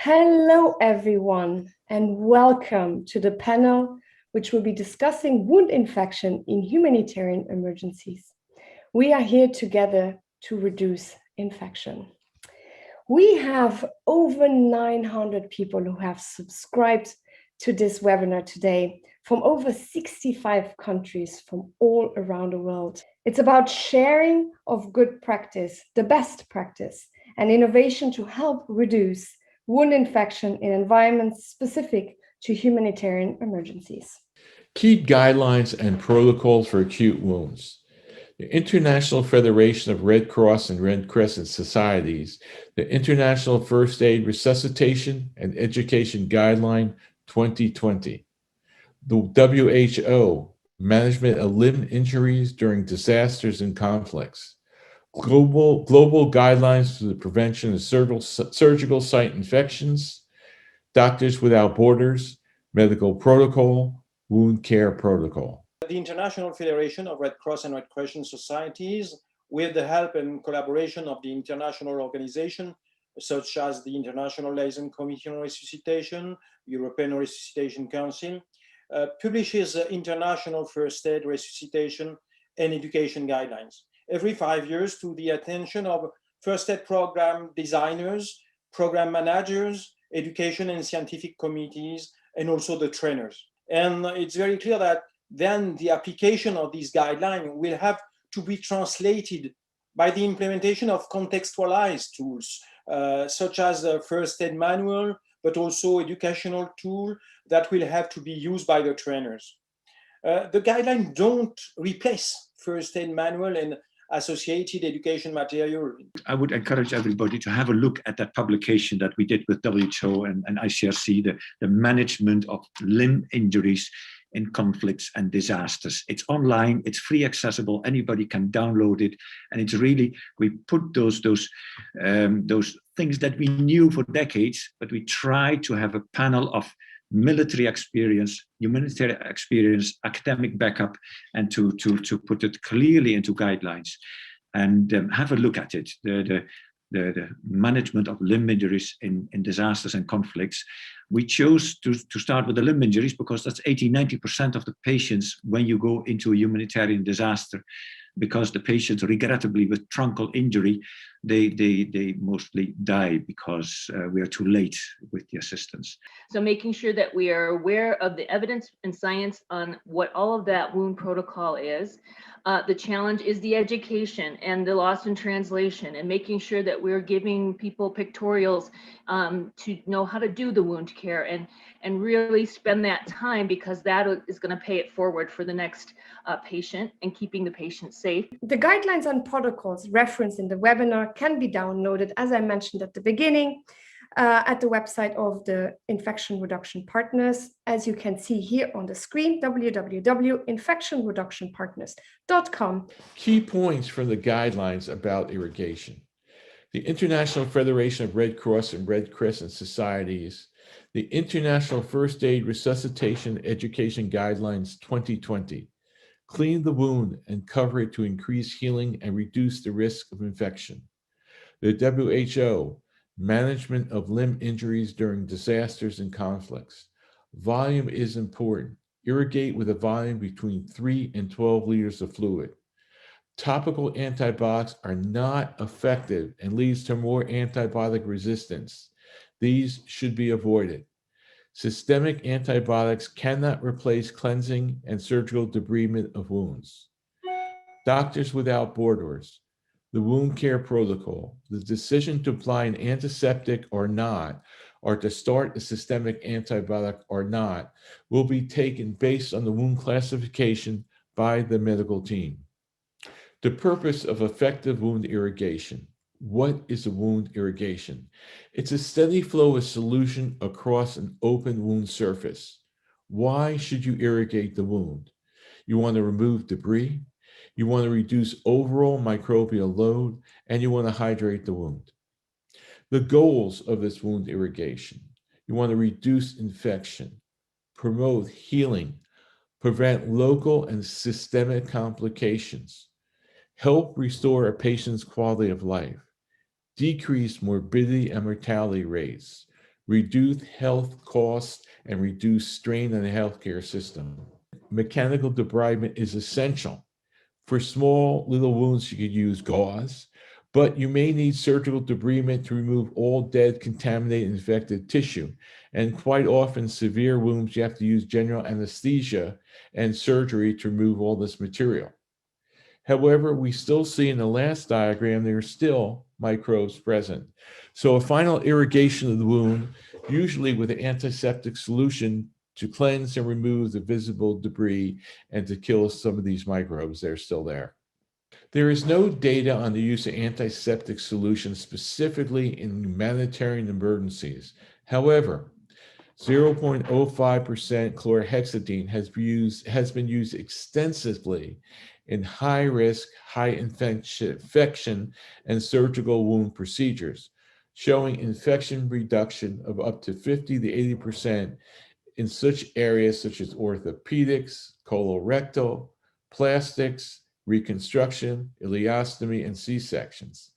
Hello, everyone, and welcome to the panel, which will be discussing wound infection in humanitarian emergencies. We are here together to reduce infection. We have over 900 people who have subscribed to this webinar today from over 65 countries from all around the world. It's about sharing of good practice, the best practice, and innovation to help reduce wound infection in environments specific to humanitarian emergencies. Key guidelines and protocols for acute wounds. The International Federation of Red Cross and Red Crescent Societies, the International First Aid Resuscitation and Education Guideline 2020. The WHO, Management of Limb Injuries During Disasters and Conflicts. Global guidelines for the prevention of surgical site infections, Doctors Without Borders, Medical Protocol, Wound Care Protocol. The International Federation of Red Cross and Red Crescent Societies, with the help and collaboration of the international organizations such as the International Liaison Committee on Resuscitation, European Resuscitation Council, publishes international first aid, resuscitation, and education guidelines every 5 years to the attention of first aid program designers, program managers, education and scientific committees, and also the trainers. And it's very clear that then the application of these guidelines will have to be translated by the implementation of contextualized tools, such as the first aid manual, but also educational tool that will have to be used by the trainers. The guidelines don't replace first aid manual and associated education material. I would encourage everybody to have a look at that publication that we did with WHO and ICRC, the management of limb injuries in conflicts and disasters. It's online, it's free accessible, anybody can download it. And it's really, we put those things that we knew for decades, but we try to have a panel of military experience, humanitarian experience, academic backup, and to put it clearly into guidelines and have a look at it. The management of limb injuries in disasters and conflicts. We chose to start with the limb injuries because that's 80–90% of the patients when you go into a humanitarian disaster, because the patients, regrettably, with truncal injury, they mostly die because we are too late with the assistance. So making sure that we are aware of the evidence and science on what all of that wound protocol is. The challenge is the education and the loss in translation, and making sure that we're giving people pictorials to know how to do the wound care and really spend that time, because that is going to pay it forward for the next patient and keeping the patient safe. The guidelines and protocols referenced in the webinar can be downloaded, as I mentioned at the beginning, at the website of the Infection Reduction Partners, as you can see here on the screen, www.infectionreductionpartners.com. Key points from the guidelines about irrigation. The International Federation of Red Cross and Red Crescent Societies, the International First Aid Resuscitation Education Guidelines 2020. Clean the wound and cover it to increase healing and reduce the risk of infection. The WHO, Management of Limb Injuries During Disasters and Conflicts. Volume is important. Irrigate with a volume between 3 and 12 liters of fluid. Topical antibiotics are not effective and leads to more antibiotic resistance. These should be avoided. Systemic antibiotics cannot replace cleansing and surgical debridement of wounds. Doctors Without Borders, the wound care protocol, the decision to apply an antiseptic or not, or to start a systemic antibiotic or not, will be taken based on the wound classification by the medical team. The purpose of effective wound irrigation. What is a wound irrigation? It's a steady flow of solution across an open wound surface. Why should you irrigate the wound? You want to remove debris, you want to reduce overall microbial load, and you want to hydrate the wound. The goals of this wound irrigation. You want to reduce infection, promote healing, prevent local and systemic complications, help restore a patient's quality of life, decrease morbidity and mortality rates, reduce health costs, and reduce strain on the healthcare system. Mechanical debridement is essential. For small little wounds, you could use gauze, but you may need surgical debridement to remove all dead, contaminated, infected tissue. And quite often, severe wounds, you have to use general anesthesia and surgery to remove all this material. However, we still see in the last diagram, there are still microbes present. So a final irrigation of the wound, usually with an antiseptic solution to cleanse and remove the visible debris and to kill some of these microbes that are still there. There is no data on the use of antiseptic solutions specifically in humanitarian emergencies. However, 0.05% chlorhexidine has been used extensively in high-risk, high-infection and surgical wound procedures, showing infection reduction of up to 50 to 80% in such areas such as orthopedics, colorectal, plastics, reconstruction, ileostomy, and C-sections.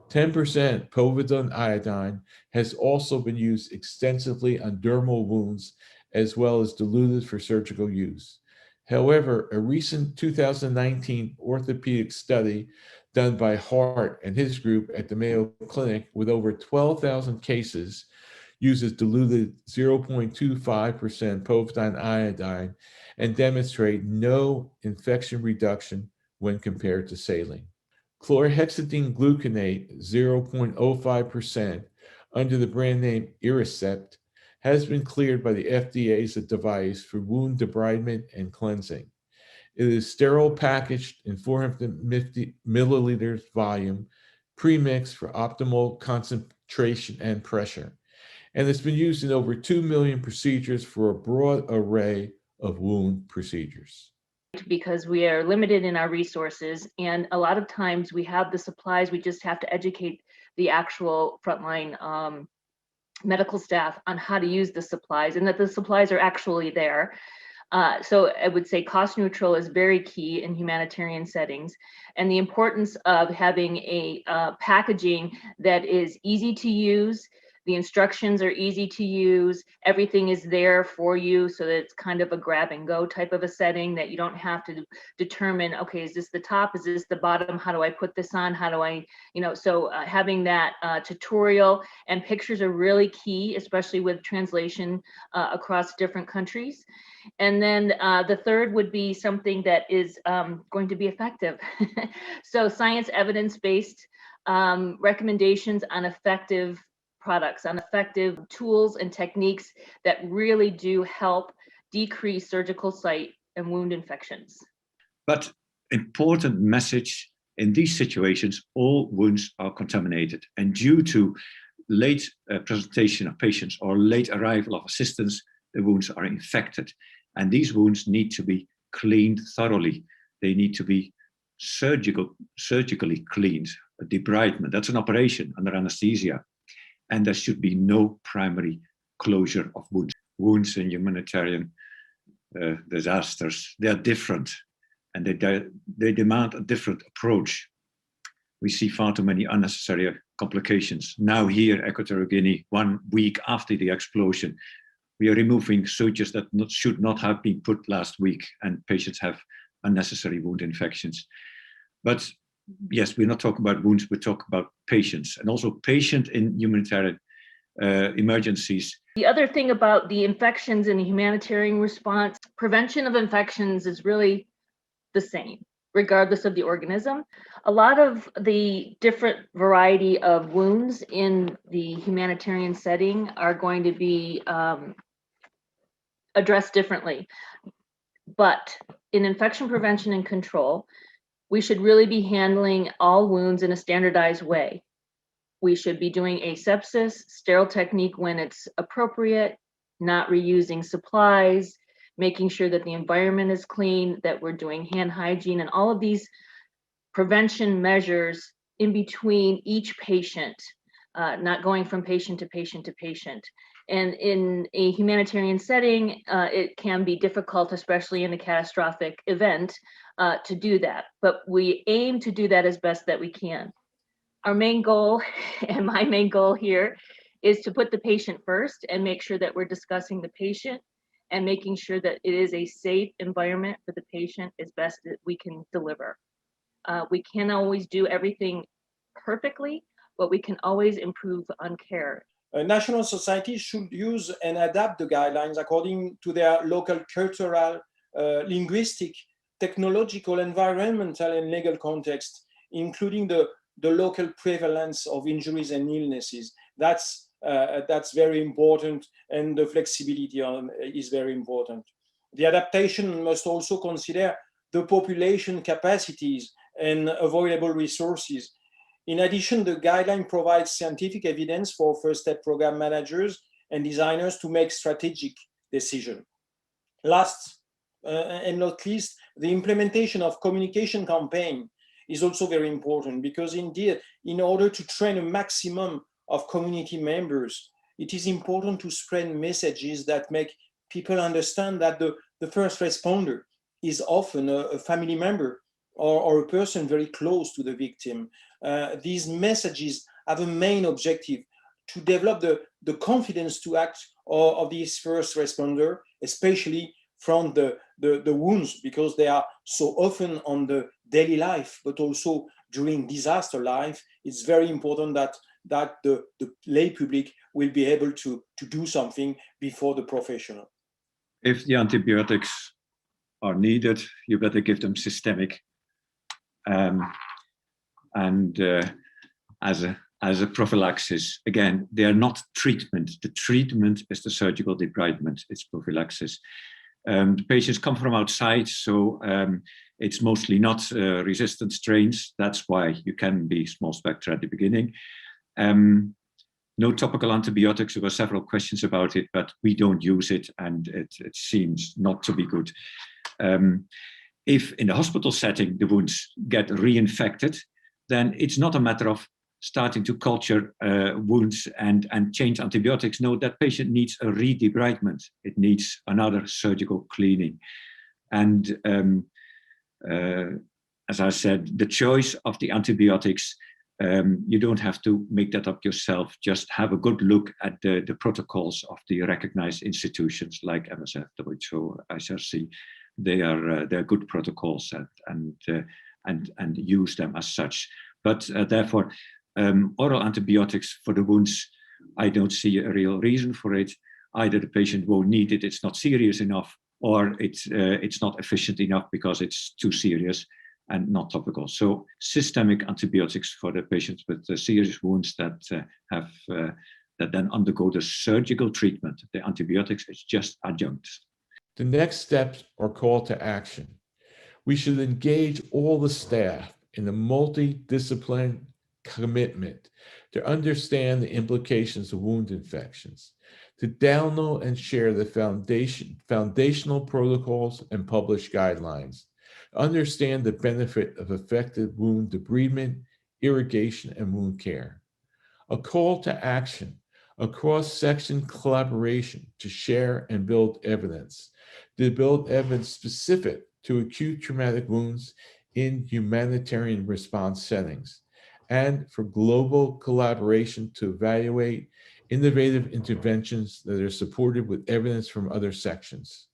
10% povidone iodine has also been used extensively on dermal wounds as well as diluted for surgical use. However, a recent 2019 orthopedic study done by Hart and his group at the Mayo Clinic with over 12,000 cases uses diluted 0.25% povidone iodine and demonstrate no infection reduction when compared to saline. Chlorhexidine gluconate 0.05% under the brand name Iricept has been cleared by the FDA as a device for wound debridement and cleansing. It is sterile packaged in 450 milliliters volume, premixed for optimal concentration and pressure. And it's been used in over 2 million procedures for a broad array of wound procedures. Because we are limited in our resources, and a lot of times we have the supplies, we just have to educate the actual frontline medical staff on how to use the supplies and that the supplies are actually there. So I would say cost neutral is very key in humanitarian settings, and the importance of having a packaging that is easy to use. The instructions are easy to use. Everything is there for you so that it's kind of a grab and go type of a setting that you don't have to determine, okay, is this the top? Is this the bottom? How do I put this on? How do I, so having that tutorial and pictures are really key, especially with translation across different countries. And then the third would be something that is going to be effective. So science evidence-based recommendations on effective products, on effective tools and techniques that really do help decrease surgical site and wound infections. But important message, in these situations, all wounds are contaminated. And due to late presentation of patients or late arrival of assistance, the wounds are infected. And these wounds need to be cleaned thoroughly. They need to be surgically cleaned, a debridement. That's an operation under anesthesia. And there should be no primary closure of wounds. Wounds in humanitarian disasters, they are different, and they demand a different approach. We see far too many unnecessary complications. Now here, Equatorial Guinea, 1 week after the explosion, we are removing sutures that should not have been put last week, and patients have unnecessary wound infections. But yes, we're not talking about wounds, we're talking about patients, and also patient in humanitarian emergencies. The other thing about the infections in the humanitarian response, prevention of infections is really the same, regardless of the organism. A lot of the different variety of wounds in the humanitarian setting are going to be addressed differently. But in infection prevention and control, we should really be handling all wounds in a standardized way. We should be doing asepsis, sterile technique when it's appropriate, not reusing supplies, making sure that the environment is clean, that we're doing hand hygiene, and all of these prevention measures in between each patient, not going from patient to patient to patient. And in a humanitarian setting, it can be difficult, especially in a catastrophic event, to do that. But we aim to do that as best that we can. Our main goal, and my main goal here, is to put the patient first and make sure that we're discussing the patient and making sure that it is a safe environment for the patient as best that we can deliver. We can't always do everything perfectly, but we can always improve on care. National societies should use and adapt the guidelines according to their local cultural, linguistic, technological, environmental, and legal context, including the local prevalence of injuries and illnesses. That's very important, and the flexibility is very important. The adaptation must also consider the population capacities and available resources. In addition, the guideline provides scientific evidence for first step program managers and designers to make strategic decisions. Last and not least, the implementation of communication campaign is also very important, because indeed, in order to train a maximum of community members, it is important to spread messages that make people understand that the first responder is often a family member or a person very close to the victim. These messages have a main objective to develop the confidence to act of this first responder, especially from the wounds, because they are so often on the daily life, but also during disaster life. It's very important that the lay public will be able to do something before the professional. If the antibiotics are needed, you better give them systemic. As a prophylaxis, again, they are not treatment. The treatment is the surgical debridement. It's prophylaxis. The patients come from outside, so it's mostly not resistant strains. That's why you can be small spectra at the beginning. No topical antibiotics. There were several questions about it, but we don't use it, and it seems not to be good. If in the hospital setting the wounds get reinfected, then it's not a matter of starting to culture wounds and change antibiotics. No, that patient needs a redebridement. It needs another surgical cleaning. And as I said, the choice of the antibiotics, you don't have to make that up yourself. Just have a good look at the protocols of the recognized institutions like MSF, WHO, ICRC. They're good protocols, and use them as such. But therefore, oral antibiotics for the wounds, I don't see a real reason for it. Either the patient won't need it, it's not serious enough, or it's not efficient enough because it's too serious and not topical. So systemic antibiotics for the patients with serious wounds that then undergo the surgical treatment. The antibiotics is just adjunct. The next steps are call to action. We should engage all the staff in a multidisciplinary commitment to understand the implications of wound infections, to download and share the foundational protocols and published guidelines, understand the benefit of effective wound debridement, irrigation, and wound care. A call to action, a cross-section collaboration to share and build evidence, to build evidence specific to acute traumatic wounds in humanitarian response settings, and for global collaboration to evaluate innovative interventions that are supported with evidence from other sections.